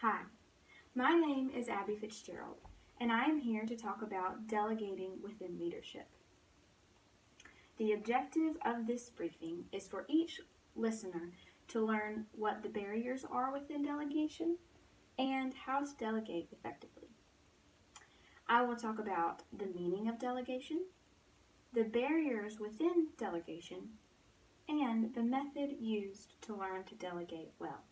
Hi, my name is Abby Fitzgerald, and I am here to talk about delegating within leadership. The objective of this briefing is for each listener to learn what the barriers are within delegation and how to delegate effectively. I will talk about the meaning of delegation, the barriers within delegation, and the method used to learn to delegate well.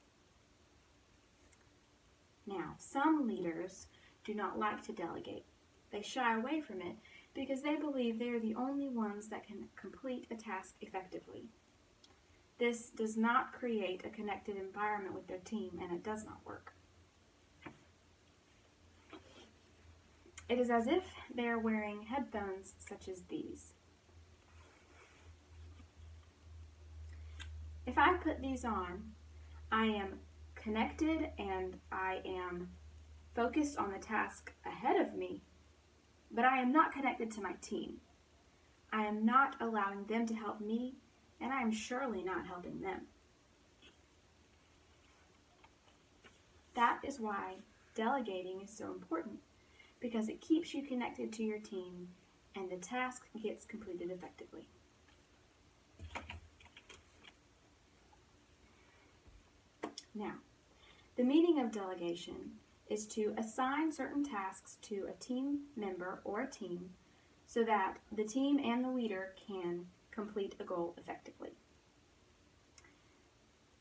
Now, some leaders do not like to delegate. They shy away from it because they believe they are the only ones that can complete a task effectively. This does not create a connected environment with their team, and it does not work. It is as if they are wearing headphones such as these. If I put these on, I am connected and I am focused on the task ahead of me, but I am not connected to my team. I am not allowing them to help me, and I am surely not helping them. That is why delegating is so important, because it keeps you connected to your team and the task gets completed effectively. Now, the meaning of delegation is to assign certain tasks to a team member or a team so that the team and the leader can complete a goal effectively.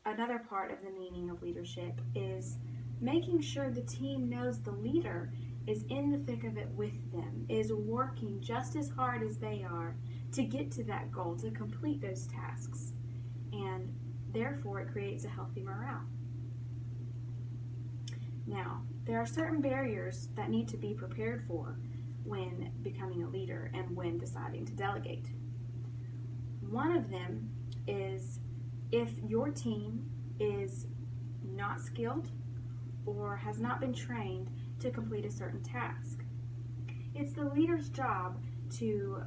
Another part of the meaning of leadership is making sure the team knows the leader is in the thick of it with them, is working just as hard as they are to get to that goal, to complete those tasks, and therefore it creates a healthy morale. Now, there are certain barriers that need to be prepared for when becoming a leader and when deciding to delegate. One of them is if your team is not skilled or has not been trained to complete a certain task. It's the leader's job to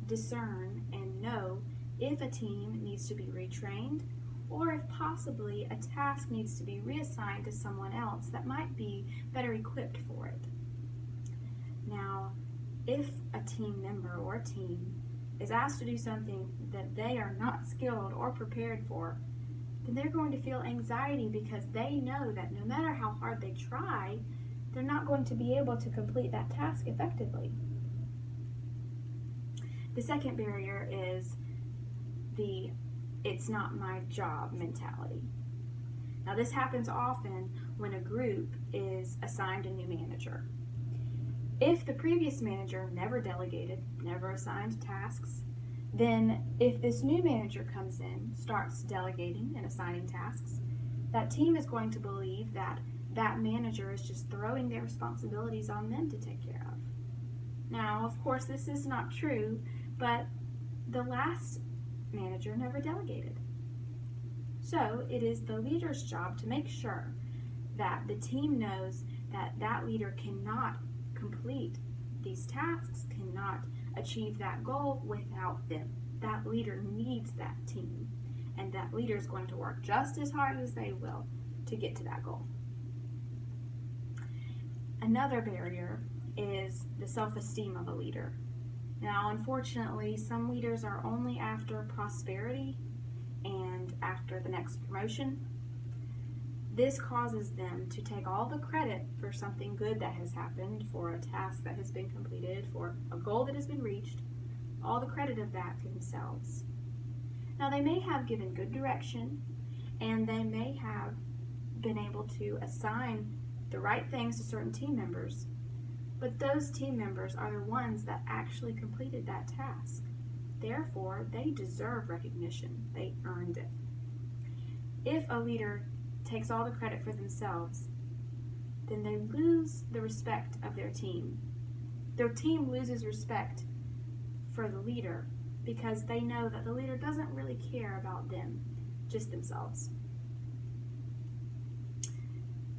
discern and know if a team needs to be retrained or if possibly a task needs to be reassigned to someone else that might be better equipped for it. Now, if a team member or a team is asked to do something that they are not skilled or prepared for, then they're going to feel anxiety because they know that no matter how hard they try, they're not going to be able to complete that task effectively. The second barrier is the "it's not my job" mentality. Now, this happens often when a group is assigned a new manager. If the previous manager never delegated, never assigned tasks, then if this new manager comes in, starts delegating and assigning tasks, that team is going to believe that that manager is just throwing their responsibilities on them to take care of. Now, of course, this is not true, but the last manager never delegated. So it is the leader's job to make sure that the team knows that that leader cannot complete these tasks, cannot achieve that goal without them. That leader needs that team, and that leader is going to work just as hard as they will to get to that goal. Another barrier is the self-esteem of a leader. Now, unfortunately, some leaders are only after prosperity and after the next promotion. This causes them to take all the credit for something good that has happened, for a task that has been completed, for a goal that has been reached, all the credit of that to themselves. Now, they may have given good direction, and they may have been able to assign the right things to certain team members, but those team members are the ones that actually completed that task. Therefore, they deserve recognition. They earned it. If a leader takes all the credit for themselves, then they lose the respect of their team. Their team loses respect for the leader because they know that the leader doesn't really care about them, just themselves.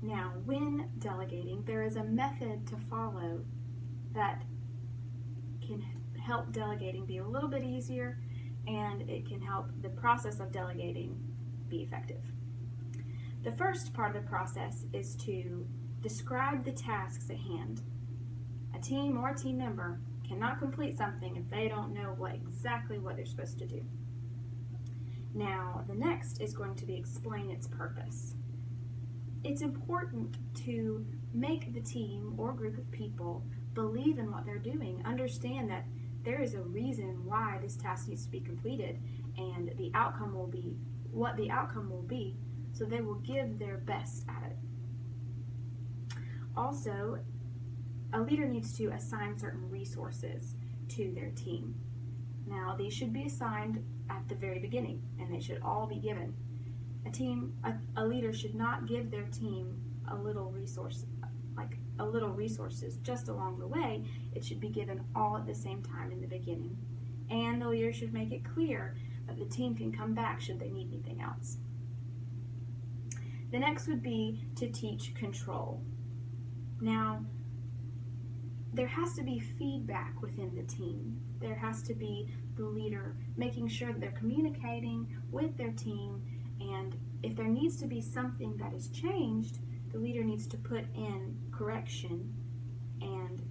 Now, when delegating, there is a method to follow that can help delegating be a little bit easier, and it can help the process of delegating be effective. The first part of the process is to describe the tasks at hand. A team or a team member cannot complete something if they don't know exactly what they're supposed to do. Now, the next is going to be explain its purpose. It's important to make the team or group of people believe in what they're doing, understand that there is a reason why this task needs to be completed, and the outcome will be what the outcome will be, so they will give their best at it. Also, a leader needs to assign certain resources to their team. Now, these should be assigned at the very beginning, and they should all be given. A leader should not give their team a little resources just along the way. It should be given all at the same time in the beginning. And the leader should make it clear that the team can come back should they need anything else. The next would be to teach control. Now, there has to be feedback within the team. There has to be the leader making sure that they're communicating with their team, and if there needs to be something that is changed, the leader needs to put in correction and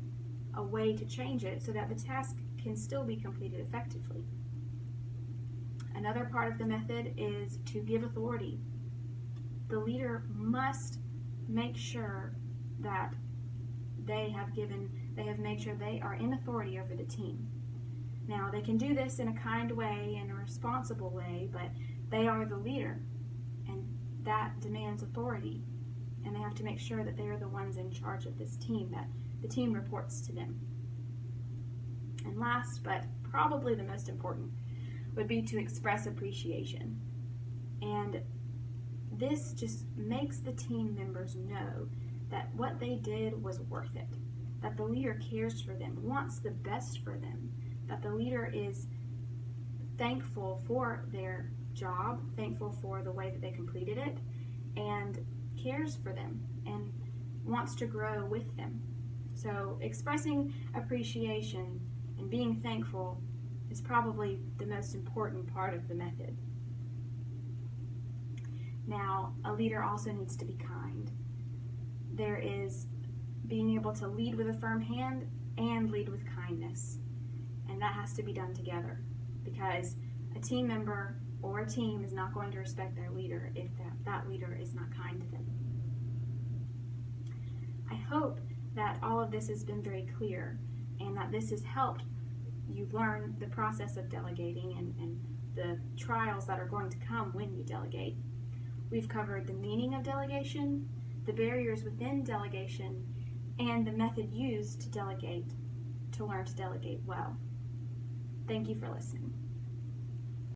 a way to change it so that the task can still be completed effectively. Another part of the method is to give authority. The leader must make sure that they have made sure they are in authority over the team. Now, they can do this in a kind way and a responsible way, but they are the leader, and that demands authority. And they have to make sure that they are the ones in charge of this team, that the team reports to them. And last, but probably the most important, would be to express appreciation. And this just makes the team members know that what they did was worth it, that the leader cares for them, wants the best for them, that the leader is thankful for their job, thankful for the way that they completed it, and cares for them and wants to grow with them. So expressing appreciation and being thankful is probably the most important part of the method. Now, a leader also needs to be kind. There is being able to lead with a firm hand and lead with kindness. And that has to be done together, because a team member or a team is not going to respect their leader if that leader is not kind to them. I hope that all of this has been very clear and that this has helped you learn the process of delegating and the trials that are going to come when you delegate. We've covered the meaning of delegation, the barriers within delegation, and the method used to delegate, to learn to delegate well. Thank you for listening.